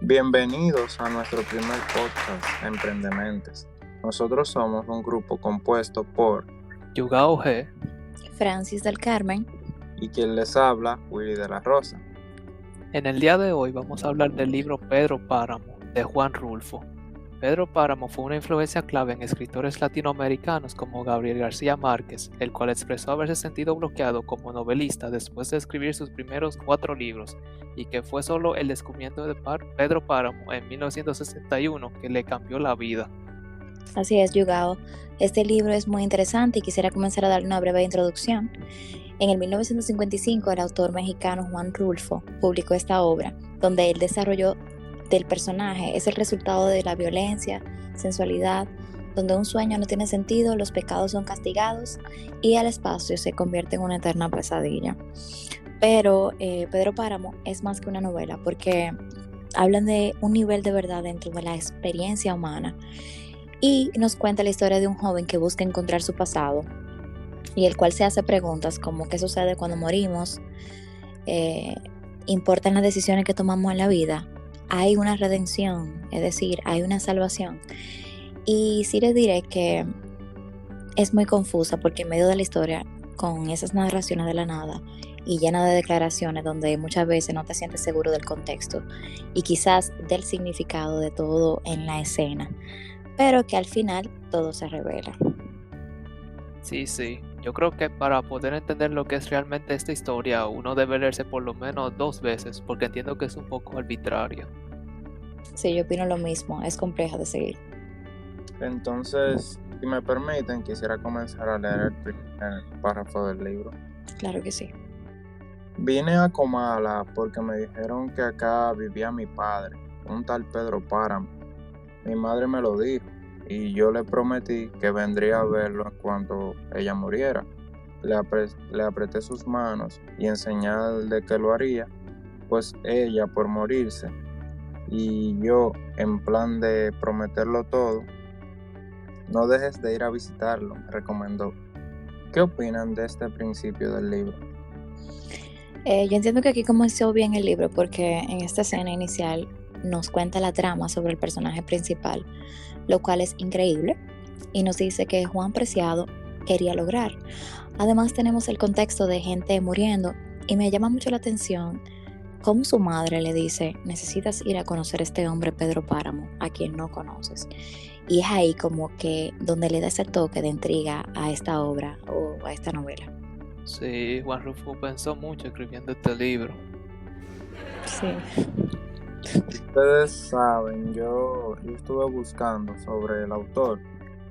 Bienvenidos a nuestro primer podcast, Emprendementes. Nosotros somos un grupo compuesto por Yugao G. Francis del Carmen y quien les habla, Willy de la Rosa. En el día de hoy vamos a hablar del libro Pedro Páramo, de Juan Rulfo. Pedro Páramo fue una influencia clave en escritores latinoamericanos como Gabriel García Márquez, el cual expresó haberse sentido bloqueado como novelista después de escribir sus primeros 4 libros, y que fue solo el descubrimiento de Pedro Páramo en 1961 que le cambió la vida. Así es, Yugao. Este libro es muy interesante y quisiera comenzar a darle una breve introducción. En el 1955, el autor mexicano Juan Rulfo publicó esta obra, donde el desarrollo del personaje es el resultado de la violencia, sensualidad, donde un sueño no tiene sentido, los pecados son castigados y el espacio se convierte en una eterna pesadilla. Pero Pedro Páramo es más que una novela, porque hablan de un nivel de verdad dentro de la experiencia humana y nos cuenta la historia de un joven que busca encontrar su pasado y el cual se hace preguntas como qué sucede cuando morimos, importan las decisiones que tomamos en la vida, hay una redención, es decir, hay una salvación. Y sí les diré que es muy confusa porque en medio de la historia, con esas narraciones de la nada y llena de declaraciones donde muchas veces no te sientes seguro del contexto y quizás del significado de todo en la escena, pero que al final todo se revela. Sí, yo creo que para poder entender lo que es realmente esta historia, uno debe leerse por lo menos 2 veces, porque entiendo que es un poco arbitraria. Sí, yo opino lo mismo, es compleja de seguir. Entonces, si me permiten, quisiera comenzar a leer el primer párrafo del libro. Claro que sí. Vine a Comala porque me dijeron que acá vivía mi padre, un tal Pedro Páramo. Mi madre me lo dijo y yo le prometí que vendría a verlo en cuanto ella muriera. Le apreté sus manos y en señal de que lo haría, pues ella por morirse y yo en plan de prometerlo todo, no dejes de ir a visitarlo, me recomendó. ¿Qué opinan de este principio del libro? Yo entiendo que aquí comenzó bien el libro porque en esta escena inicial nos cuenta la trama sobre el personaje principal, lo cual es increíble, y nos dice que Juan Preciado quería lograr. Además tenemos el contexto de gente muriendo y me llama mucho la atención cómo su madre le dice, necesitas ir a conocer a este hombre Pedro Páramo, a quien no conoces. Y es ahí como que donde le da ese toque de intriga a esta obra o a esta novela. Sí, Juan Rulfo pensó mucho escribiendo este libro. Sí. Ustedes saben, yo estuve buscando sobre el autor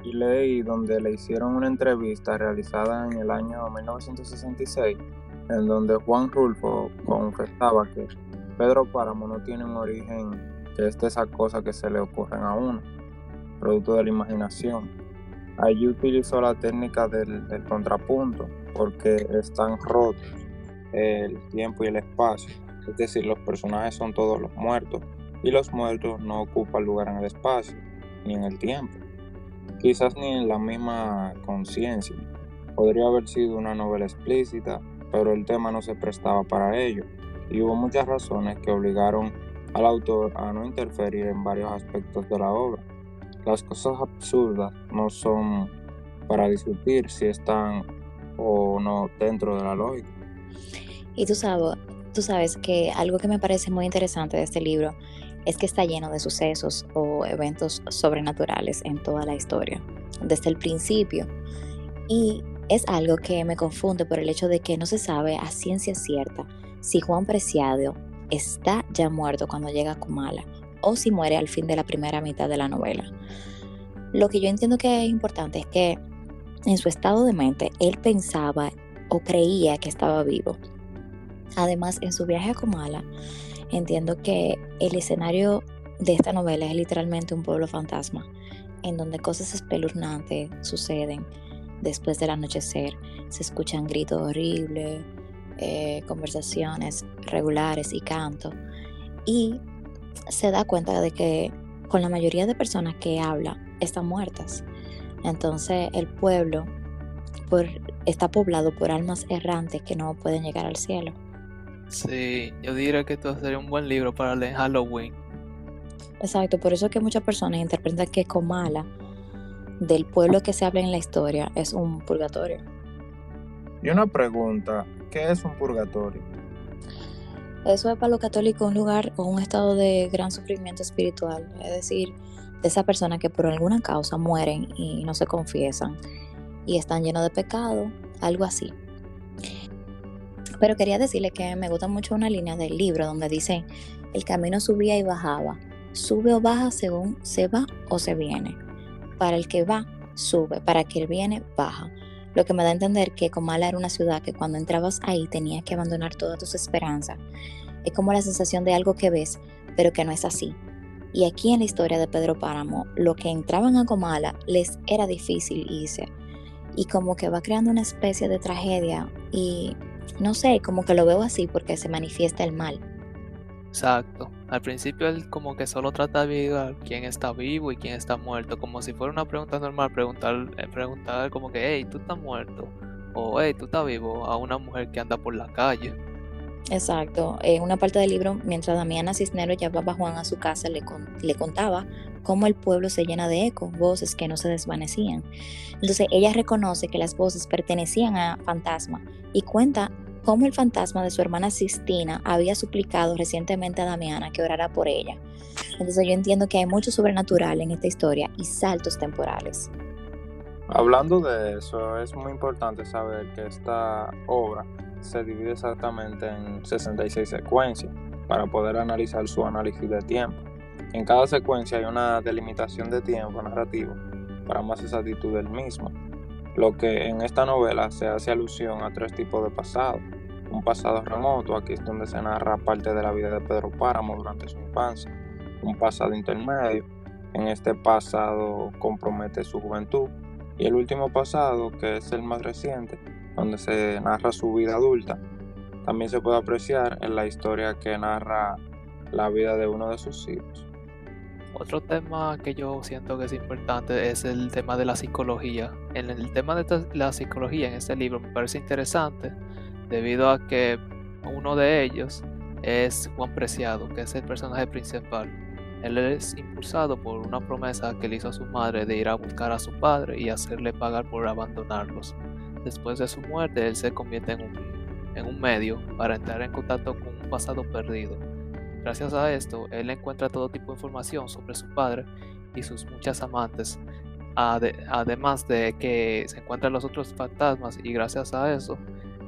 y leí donde le hicieron una entrevista realizada en el año 1966, en donde Juan Rulfo confesaba que Pedro Páramo no tiene un origen que es de esas cosas que se le ocurren a uno, producto de la imaginación. Allí utilizó la técnica del contrapunto, porque están rotos el tiempo y el espacio. Es decir, los personajes son todos los muertos y los muertos no ocupan lugar en el espacio ni en el tiempo, quizás ni en la misma conciencia. Podría haber sido una novela explícita, pero el tema no se prestaba para ello y hubo muchas razones que obligaron al autor a no interferir en varios aspectos de la obra. Las cosas absurdas no son para discutir si están o no dentro de la lógica. Y tú sabes que algo que me parece muy interesante de este libro es que está lleno de sucesos o eventos sobrenaturales en toda la historia, desde el principio. Y es algo que me confunde por el hecho de que no se sabe a ciencia cierta si Juan Preciado está ya muerto cuando llega a Comala o si muere al fin de la primera mitad de la novela. Lo que yo entiendo que es importante es que en su estado de mente él pensaba o creía que estaba vivo. Además, en su viaje a Comala, entiendo que el escenario de esta novela es literalmente un pueblo fantasma, en donde cosas espeluznantes suceden después del anochecer. Se escuchan gritos horribles, conversaciones regulares y canto. Y se da cuenta de que con la mayoría de personas que habla están muertas. Entonces el pueblo está poblado por almas errantes que no pueden llegar al cielo. Sí, yo diría que esto sería un buen libro para leer en Halloween. Exacto, por eso es que muchas personas interpretan que Comala, del pueblo que se habla en la historia, es un purgatorio. Y una pregunta, ¿qué es un purgatorio? Eso es para los católicos un lugar o un estado de gran sufrimiento espiritual, es decir, de esas personas que por alguna causa mueren y no se confiesan y están llenos de pecado, algo así. Pero quería decirle que me gusta mucho una línea del libro donde dice, el camino subía y bajaba, sube o baja según se va o se viene. Para el que va, sube, para el que viene, baja. Lo que me da a entender que Comala era una ciudad que cuando entrabas ahí tenías que abandonar todas tus esperanzas. Es como la sensación de algo que ves, pero que no es así. Y aquí en la historia de Pedro Páramo, los que entraban a Comala les era difícil irse. Y como que va creando una especie de tragedia y no sé, como que lo veo así porque se manifiesta el mal. Exacto. Al principio él como que solo trata de averiguar quién está vivo y quién está muerto, como si fuera una pregunta normal, preguntar como que, hey, tú estás muerto, o hey, tú estás vivo, a una mujer que anda por la calle. Exacto. En una parte del libro, mientras Damiana Cisneros llevaba a Juan a su casa, le contaba cómo el pueblo se llena de ecos, voces que no se desvanecían. Entonces ella reconoce que las voces pertenecían a Fantasma y cuenta cómo el fantasma de su hermana Sistina había suplicado recientemente a Damiana que orara por ella. Entonces yo entiendo que hay mucho sobrenatural en esta historia y saltos temporales. Hablando de eso, es muy importante saber que esta obra se divide exactamente en 66 secuencias para poder analizar su análisis de tiempo. En cada secuencia hay una delimitación de tiempo narrativo para más exactitud del mismo, lo que en esta novela se hace alusión a 3 tipos de pasado. Un pasado remoto, aquí es donde se narra parte de la vida de Pedro Páramo durante su infancia. Un pasado intermedio, en este pasado compromete su juventud. Y el último pasado, que es el más reciente, donde se narra su vida adulta. También se puede apreciar en la historia que narra la vida de uno de sus hijos. Otro tema que yo siento que es importante es el tema de la psicología. En el tema de la psicología en este libro me parece interesante debido a que uno de ellos es Juan Preciado, que es el personaje principal. Él es impulsado por una promesa que le hizo a su madre de ir a buscar a su padre y hacerle pagar por abandonarlos. Después de su muerte, él se convierte en un medio para entrar en contacto con un pasado perdido. Gracias a esto, él encuentra todo tipo de información sobre su padre y sus muchas amantes, además de que se encuentran los otros fantasmas y gracias a eso,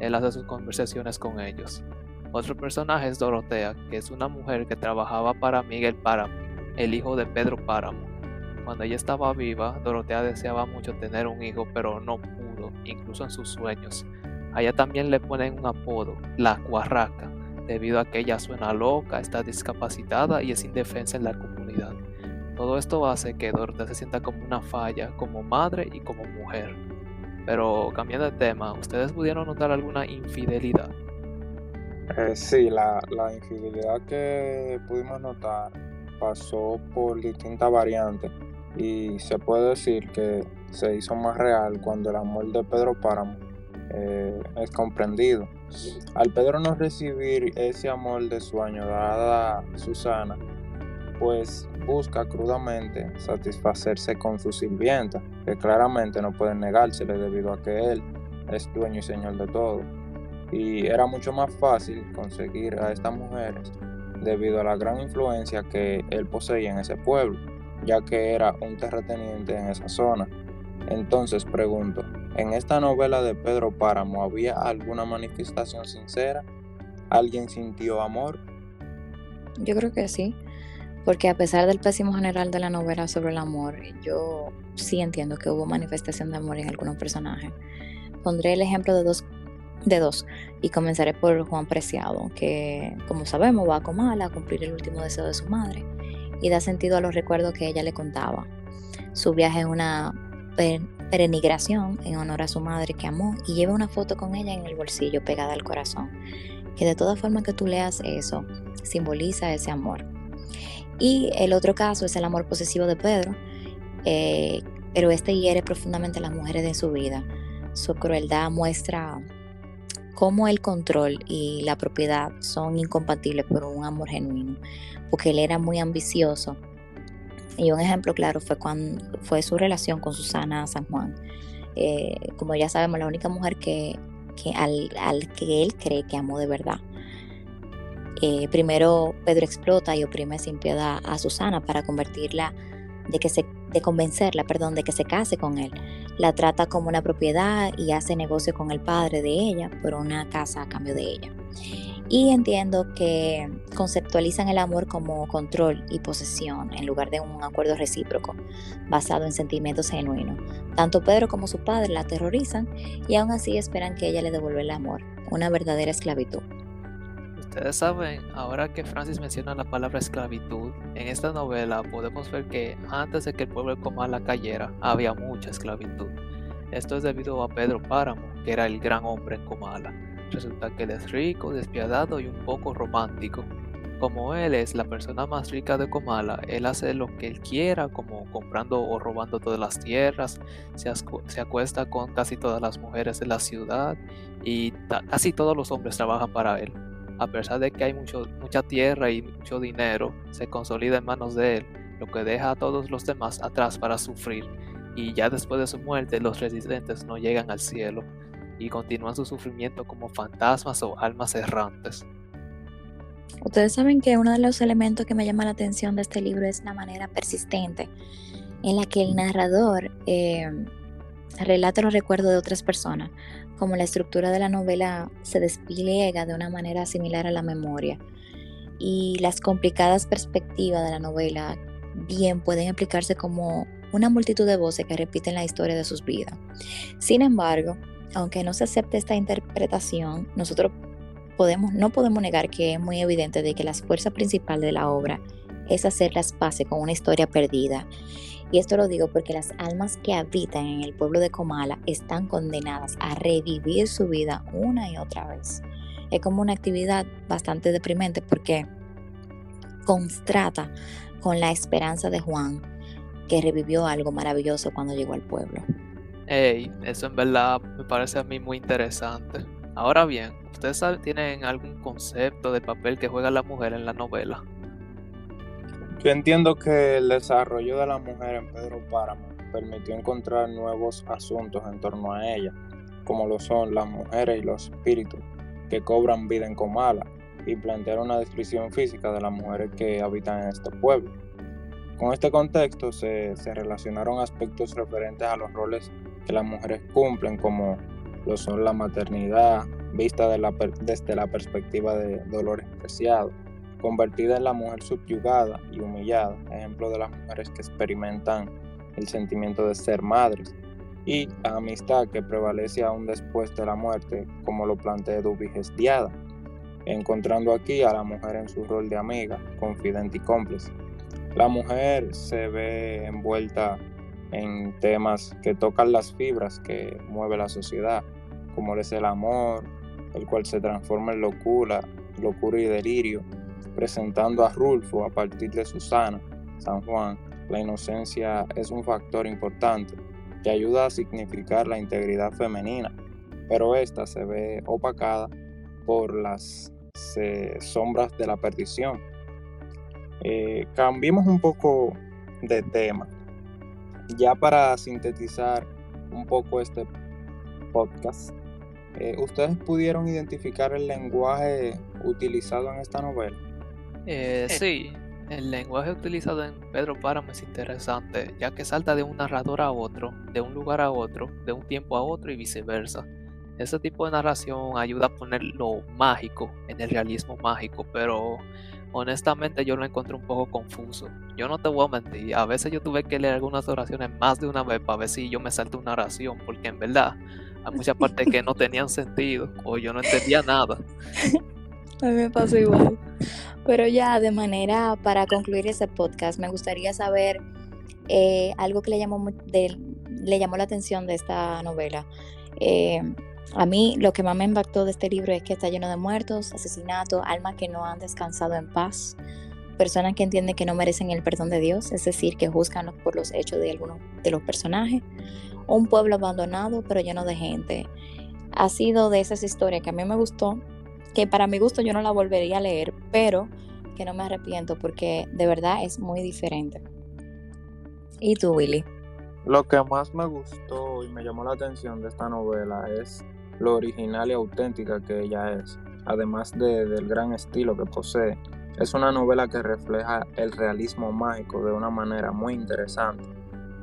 él hace sus conversaciones con ellos. Otro personaje es Dorotea, que es una mujer que trabajaba para Miguel Páramo, el hijo de Pedro Páramo. Cuando ella estaba viva, Dorotea deseaba mucho tener un hijo, pero no pudo, incluso en sus sueños. A ella también le ponen un apodo, la Cuarraca, debido a que ella suena loca, está discapacitada y es indefensa en la comunidad. Todo esto hace que Dorotea se sienta como una falla, como madre y como mujer. Pero cambiando de tema, ¿ustedes pudieron notar alguna infidelidad? Sí, la infidelidad que pudimos notar pasó por distintas variantes y se puede decir que se hizo más real cuando el amor de Pedro Páramo es comprendido. Al Pedro no recibir ese amor de su añorada Susana, pues busca crudamente satisfacerse con su sirvienta, que claramente no puede negársele debido a que él es dueño y señor de todo. Y era mucho más fácil conseguir a estas mujeres debido a la gran influencia que él poseía en ese pueblo, ya que era un terrateniente en esa zona. Entonces pregunto, ¿en esta novela de Pedro Páramo había alguna manifestación sincera? ¿Alguien sintió amor? Yo creo que sí, porque a pesar del pésimo general de la novela sobre el amor, yo sí entiendo que hubo manifestación de amor en algunos personajes. Pondré el ejemplo de dos y comenzaré por Juan Preciado, que como sabemos va a Comala a cumplir el último deseo de su madre y da sentido a los recuerdos que ella le contaba. Su viaje es una peregrinación en honor a su madre que amó y lleva una foto con ella en el bolsillo pegada al corazón, que de toda forma que tú leas eso simboliza ese amor. Y el otro caso es el amor posesivo de Pedro, pero este hiere profundamente a las mujeres de su vida. Su crueldad muestra cómo el control y la propiedad son incompatibles por un amor genuino, porque él era muy ambicioso. Y un ejemplo claro fue su relación con Susana San Juan. Como ya sabemos, la única mujer al que él cree que amó de verdad. Primero Pedro explota y oprime sin piedad a Susana para convencerla, de que se case con él. La trata como una propiedad y hace negocio con el padre de ella por una casa a cambio de ella. Y entiendo que conceptualizan el amor como control y posesión en lugar de un acuerdo recíproco basado en sentimientos genuinos. Tanto Pedro como su padre la aterrorizan y aún así esperan que ella le devuelva el amor, una verdadera esclavitud. Ustedes saben, ahora que Francis menciona la palabra esclavitud, en esta novela podemos ver que antes de que el pueblo de Comala cayera, había mucha esclavitud. Esto es debido a Pedro Páramo, que era el gran hombre en Comala. Resulta que él es rico, despiadado y un poco romántico. Como él es la persona más rica de Comala, él hace lo que él quiera, como comprando o robando todas las tierras, se acuesta con casi todas las mujeres de la ciudad y casi todos los hombres trabajan para él. A pesar de que hay mucha tierra y mucho dinero, se consolida en manos de él, lo que deja a todos los demás atrás para sufrir. Y ya después de su muerte, los residentes no llegan al cielo y continúan su sufrimiento como fantasmas o almas errantes. Ustedes saben que uno de los elementos que me llama la atención de este libro es la manera persistente en la que el narrador relata los recuerdos de otras personas, como la estructura de la novela se despliega de una manera similar a la memoria, y las complicadas perspectivas de la novela bien pueden explicarse como una multitud de voces que repiten la historia de sus vidas. Sin embargo, aunque no se acepte esta interpretación, nosotros no podemos negar que es muy evidente de que la fuerza principal de la obra es hacer las paces con una historia perdida. Y esto lo digo porque las almas que habitan en el pueblo de Comala están condenadas a revivir su vida una y otra vez. Es como una actividad bastante deprimente porque contrasta con la esperanza de Juan, que revivió algo maravilloso cuando llegó al pueblo. Eso en verdad me parece a mí muy interesante. Ahora bien, ¿ustedes tienen algún concepto del papel que juega la mujer en la novela? Yo entiendo que el desarrollo de la mujer en Pedro Páramo permitió encontrar nuevos asuntos en torno a ella, como lo son las mujeres y los espíritus que cobran vida en Comala, y plantear una descripción física de las mujeres que habitan en este pueblo. Con este contexto se relacionaron aspectos referentes a los roles que las mujeres cumplen, como lo son la maternidad, vista desde la perspectiva de Dolores Preciado, convertida en la mujer subyugada y humillada, ejemplo de las mujeres que experimentan el sentimiento de ser madres, y la amistad que prevalece aún después de la muerte, como lo plantea Dubiges Diada, encontrando aquí a la mujer en su rol de amiga, confidente y cómplice. La mujer se ve envuelta en temas que tocan las fibras que mueve la sociedad, como es el amor, el cual se transforma en locura y delirio, presentando a Rulfo a partir de Susana San Juan. La inocencia es un factor importante que ayuda a significar la integridad femenina, pero esta se ve opacada por las sombras de la perdición. Cambiemos un poco de tema. Ya para sintetizar un poco este podcast, ¿ustedes pudieron identificar el lenguaje utilizado en esta novela? Sí, el lenguaje utilizado en Pedro Páramo es interesante, ya que salta de un narrador a otro, de un lugar a otro, de un tiempo a otro y viceversa. Ese tipo de narración ayuda a poner lo mágico en el realismo mágico, pero honestamente yo lo encontré un poco confuso. Yo no te voy a mentir, a veces yo tuve que leer algunas oraciones más de una vez para ver si yo me salto una oración, porque en verdad hay muchas partes que no tenían sentido o yo no entendía nada. A mí me pasó igual. Pero ya de manera para concluir ese podcast, me gustaría saber algo que le llamó la atención de esta novela. A mí lo que más me impactó de este libro es que está lleno de muertos, asesinatos, almas que no han descansado en paz, personas que entienden que no merecen el perdón de Dios, es decir, que juzgan por los hechos de algunos de los personajes, un pueblo abandonado pero lleno de gente, ha sido de esas historias que a mí me gustó, que para mi gusto yo no la volvería a leer, pero que no me arrepiento porque de verdad es muy diferente. ¿Y tú, Willy? Lo que más me gustó y me llamó la atención de esta novela es lo original y auténtica que ella es, además del gran estilo que posee. Es una novela que refleja el realismo mágico de una manera muy interesante.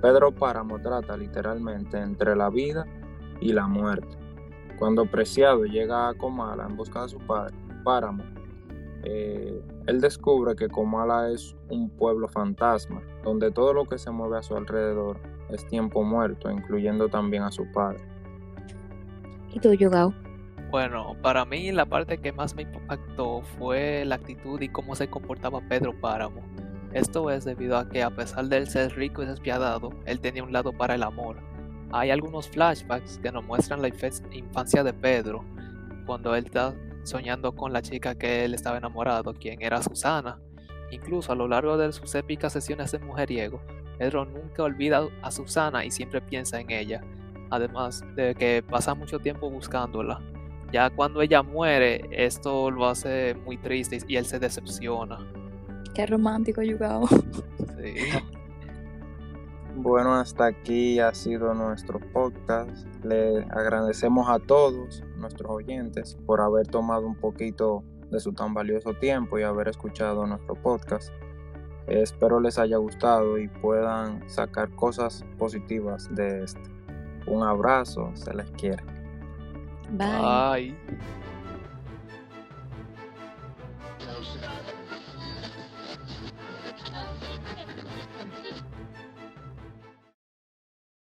Pedro Páramo trata literalmente entre la vida y la muerte. Cuando Preciado llega a Comala en busca de su padre, Páramo, él descubre que Comala es un pueblo fantasma, donde todo lo que se mueve a su alrededor es tiempo muerto, incluyendo también a su padre. ¿Y tú, Yugao? Bueno, para mí la parte que más me impactó fue la actitud y cómo se comportaba Pedro Páramo. Esto es debido a que a pesar de él ser rico y despiadado, él tenía un lado para el amor. Hay algunos flashbacks que nos muestran la infancia de Pedro, cuando él está soñando con la chica que él estaba enamorado, quien era Susana. Incluso a lo largo de sus épicas sesiones de mujeriego, Pedro nunca olvida a Susana y siempre piensa en ella, además de que pasa mucho tiempo buscándola. Ya cuando ella muere, esto lo hace muy triste y él se decepciona. Qué romántico, Yugao. Sí. Bueno, hasta aquí ha sido nuestro podcast. Le agradecemos a todos nuestros oyentes por haber tomado un poquito de su tan valioso tiempo y haber escuchado nuestro podcast. Espero les haya gustado y puedan sacar cosas positivas de esto. Un abrazo, se les quiere. Bye. Bye.